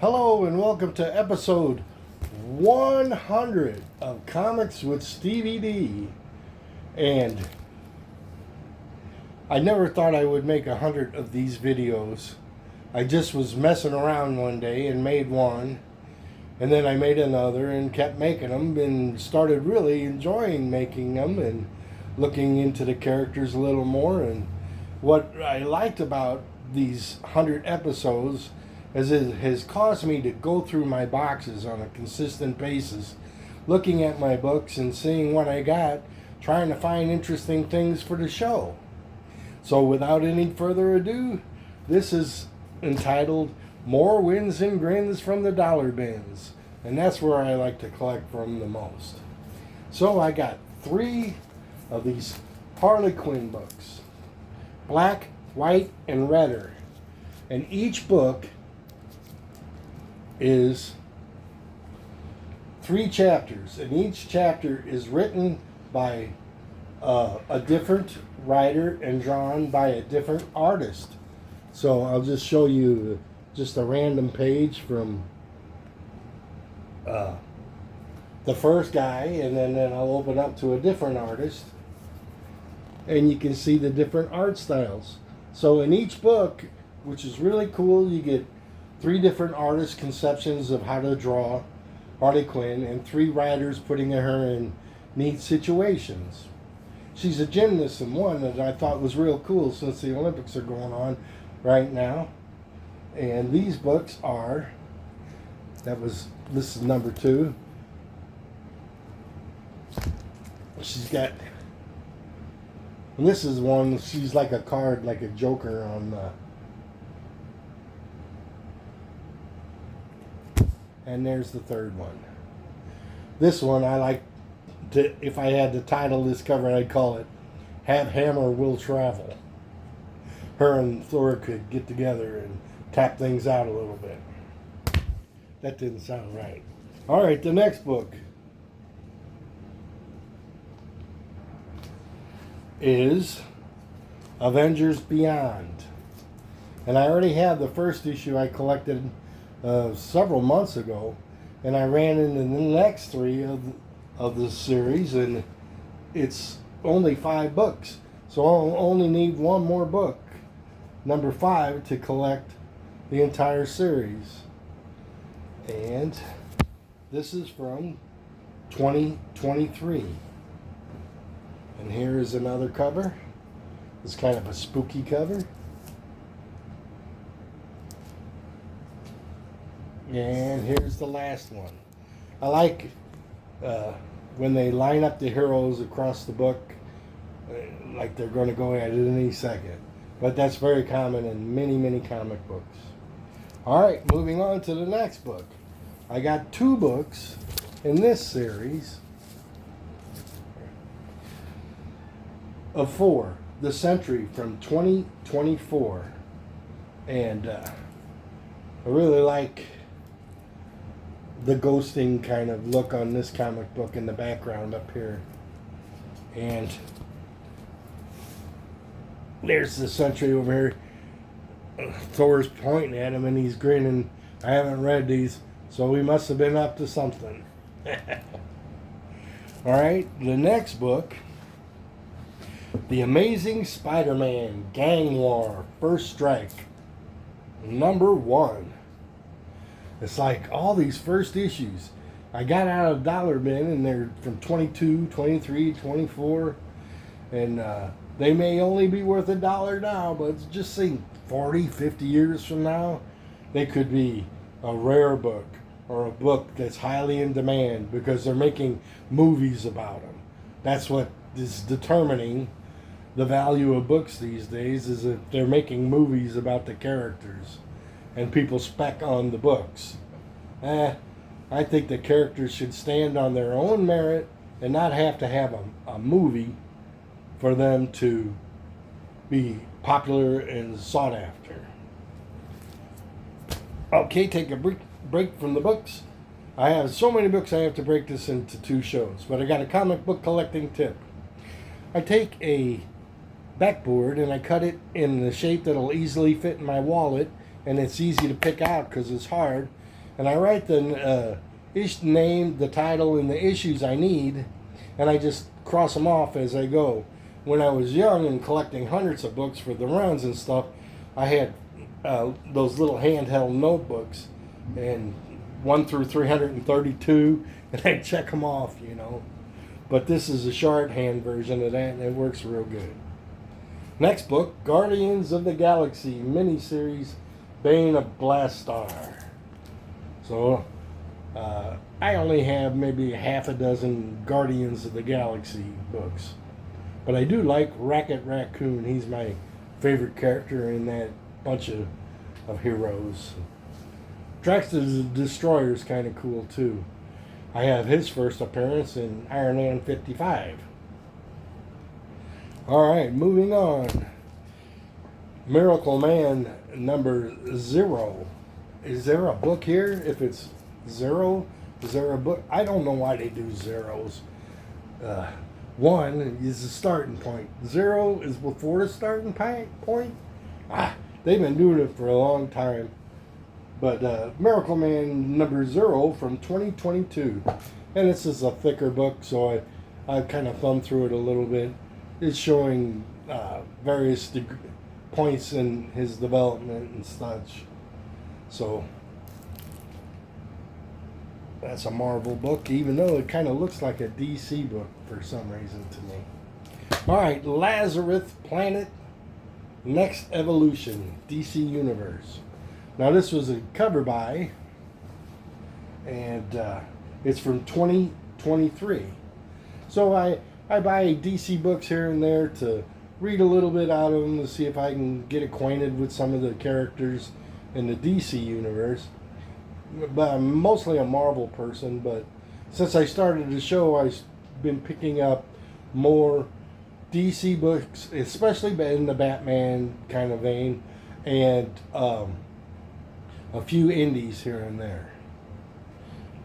Hello and welcome to episode 100 of Comics with Stevey D. And I never thought I would make 100 of these videos. I just was messing around one day and made one. And then I made another and kept making them and started really enjoying making them and looking into the characters a little more. And what I liked about these 100 episodes is it has caused me to go through my boxes on a consistent basis, looking at my books and seeing what I got, trying to find interesting things for the show. So without any further ado, this is entitled More Wins and Grins from the Dollar Bins. And that's where I like to collect from the most. So I got 3 of these Harley Quinn books. Black, white, and redder. And each book is 3 chapters. And each chapter is written by a different writer and drawn by a different artist. So I'll just show you just a random page from the first guy, and then I'll open up to a different artist, and you can see the different art styles. So in each book, which is really cool, you get 3 different artists' conceptions of how to draw Harley Quinn, and 3 writers putting her in neat situations. She's a gymnast in one that I thought was real cool since the Olympics are going on right now. And these books are, this is number 2. She's got, and this is one, she's like a card, like a Joker on and there's the 3rd one. This one I like to, if I had to title this cover, I'd call it Have Hammer Will Travel. Her and Thor could get together and tap things out a little bit. That didn't sound right. Alright, the next book is Avengers Beyond. And I already have the first issue I collected several months ago, and I ran into the next 3 of the series, and it's only 5 books. So I'll only need one more book, number 5, to collect the entire series. And this is from 2023. And here is another cover. It's kind of a spooky cover. And here's the last one. I like when they line up the heroes across the book like they're going to go at it any second. But that's very common in many, many comic books. Alright, moving on to the next book. I got 2 books in this series of 4. The Sentry from 2024. And I really like the ghosting kind of look on this comic book in the background up here. And there's the Sentry over here. Thor's pointing at him and he's grinning. I haven't read these, so we must have been up to something. Alright, the next book, The Amazing Spider-Man Gang War First Strike, number 1. It's like all these first issues I got out of Dollar Bin, and they're from 22, 23, 24, and they may only be worth $1 now, but just think 40, 50 years from now, they could be a rare book or a book that's highly in demand because they're making movies about them. That's what is determining the value of books these days, is that they're making movies about the characters and people spec on the books. I think the characters should stand on their own merit and not have to have a movie for them to be popular and sought after. Okay, take a break from the books. I have so many books I have to break this into 2 shows, but I got a comic book collecting tip. I take a backboard and I cut it in the shape that'll easily fit in my wallet, and it's easy to pick out because it's hard. and I write the name, the title, and the issues I need, and I just cross them off as I go. When I was young and collecting hundreds of books for the runs and stuff, I had those little handheld notebooks, and 1 through 332, and I'd check them off, you know. But this is a shorthand version of that, and it works real good. Next book, Guardians of the Galaxy miniseries, Bane of Blastar. So, I only have maybe half a dozen Guardians of the Galaxy books. But I do like Rocket Raccoon. He's my favorite character in that bunch of heroes. Drax the Destroyer is kind of cool too. I have his first appearance in Iron Man 55. Alright, moving on. Miracle Man number 0. Is there a book here? If it's 0, is there a book? I don't know why they do zeros. 1 is the starting point. 0 is before the starting point. They've been doing it for a long time. But Miracle Man number 0 from 2022. And this is a thicker book, so I kind of thumbed through it a little bit. It's showing various points in his development and such. So that's a Marvel book, even though it kind of looks like a DC book for some reason to me. Alright, Lazarus Planet, Next Evolution, DC Universe. Now this was a cover by, and it's from 2023. So I buy DC books here and there to read a little bit out of them to see if I can get acquainted with some of the characters in the DC universe. But I'm mostly a Marvel person, but since I started the show, I've been picking up more DC books, especially in the Batman kind of vein, and a few indies here and there.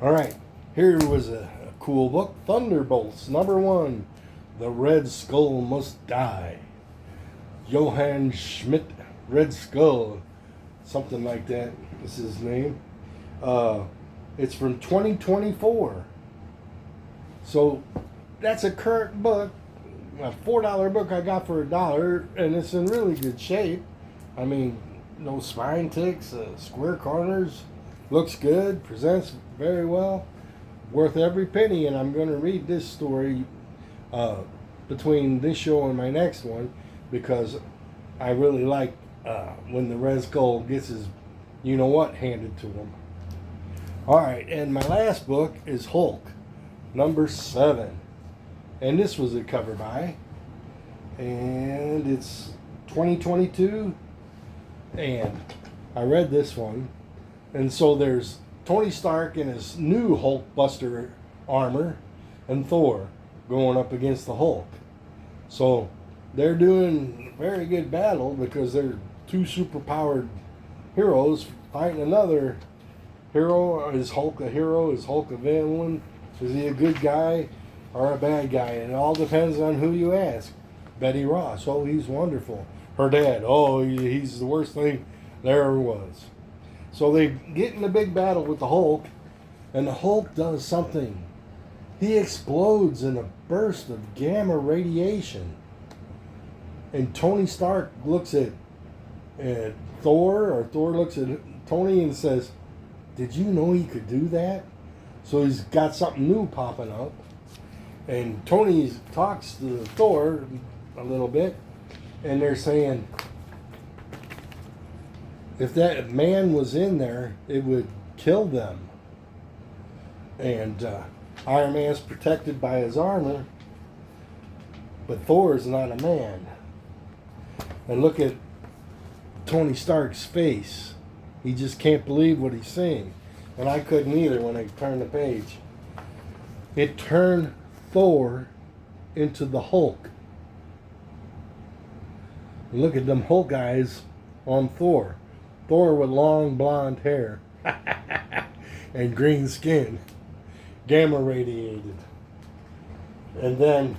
Alright, here was a cool book, Thunderbolts, number 1, The Red Skull Must Die. Johann Schmidt, Red Skull, something like that is his name. It's from 2024. So that's a current book, a $4 book I got for $1, and it's in really good shape. I mean, no spine ticks, square corners, looks good, presents very well, worth every penny. And I'm going to read this story between this show and my next one, because I really like when the Red Skull gets his you-know-what handed to him. Alright, and my last book is Hulk, number 7. And this was a cover by, and it's 2022, and I read this one. And so there's Tony Stark in his new Hulkbuster armor, and Thor going up against the Hulk. So they're doing a very good battle, because they're two superpowered heroes fighting another hero. Is Hulk a hero? Is Hulk a villain? Is he a good guy or a bad guy? And it all depends on who you ask. Betty Ross, oh, he's wonderful. Her dad, oh, he's the worst thing there ever was. So they get in a big battle with the Hulk, and the Hulk does something. He explodes in a burst of gamma radiation. And Tony Stark looks at Thor, or Thor looks at Tony and says, "Did you know he could do that?" So he's got something new popping up. And Tony talks to Thor a little bit, and they're saying, if that man was in there, it would kill them. And Iron Man's protected by his armor, but Thor is not a man. And look at Tony Stark's face. He just can't believe what he's seeing. And I couldn't either when I turned the page. It turned Thor into the Hulk. And look at them Hulk eyes on Thor. Thor with long blonde hair and green skin, gamma radiated. And then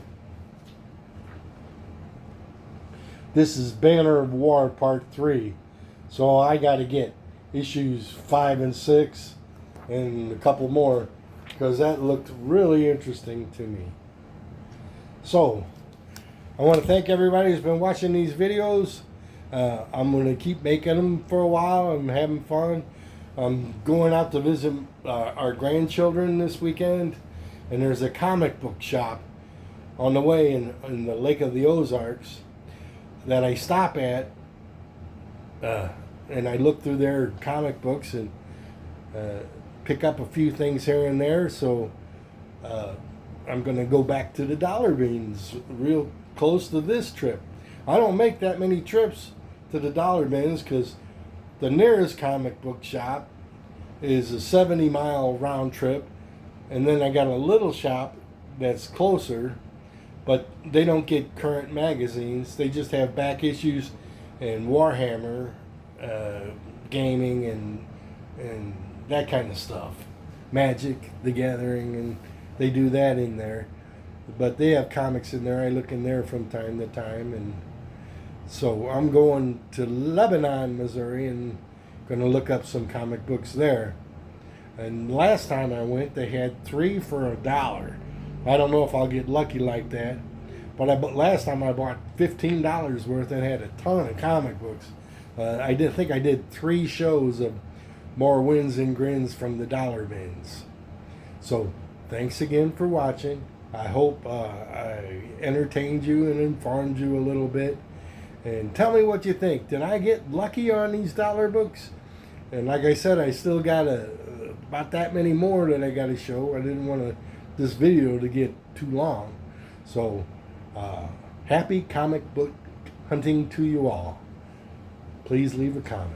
this is Banner of War Part 3. So I got to get issues 5 and 6 and a couple more, because that looked really interesting to me. So, I want to thank everybody who's been watching these videos. I'm going to keep making them for a while. I'm having fun. I'm going out to visit our grandchildren this weekend, and there's a comic book shop on the way in the Lake of the Ozarks that I stop at, and I look through their comic books and pick up a few things here and there. So I'm going to go back to the Dollar Bins real close to this trip. I don't make that many trips to the Dollar Bins because the nearest comic book shop is a 70-mile round trip, and then I got a little shop that's closer, but they don't get current magazines. They just have back issues and Warhammer gaming and that kind of stuff. Magic, the Gathering, and they do that in there. But they have comics in there. I look in there from time to time. And so I'm going to Lebanon, Missouri, and going to look up some comic books there. And last time I went, they had 3 for $1. I don't know if I'll get lucky like that. But last time I bought $15 worth and had a ton of comic books. I think I did 3 shows of more wins and grins from the Dollar Bins. So thanks again for watching. I hope I entertained you and informed you a little bit. And tell me what you think. Did I get lucky on these dollar books? And like I said, I still got about that many more that I got to show. I didn't want this video to get too long. So happy comic book hunting to you all. Please leave a comment.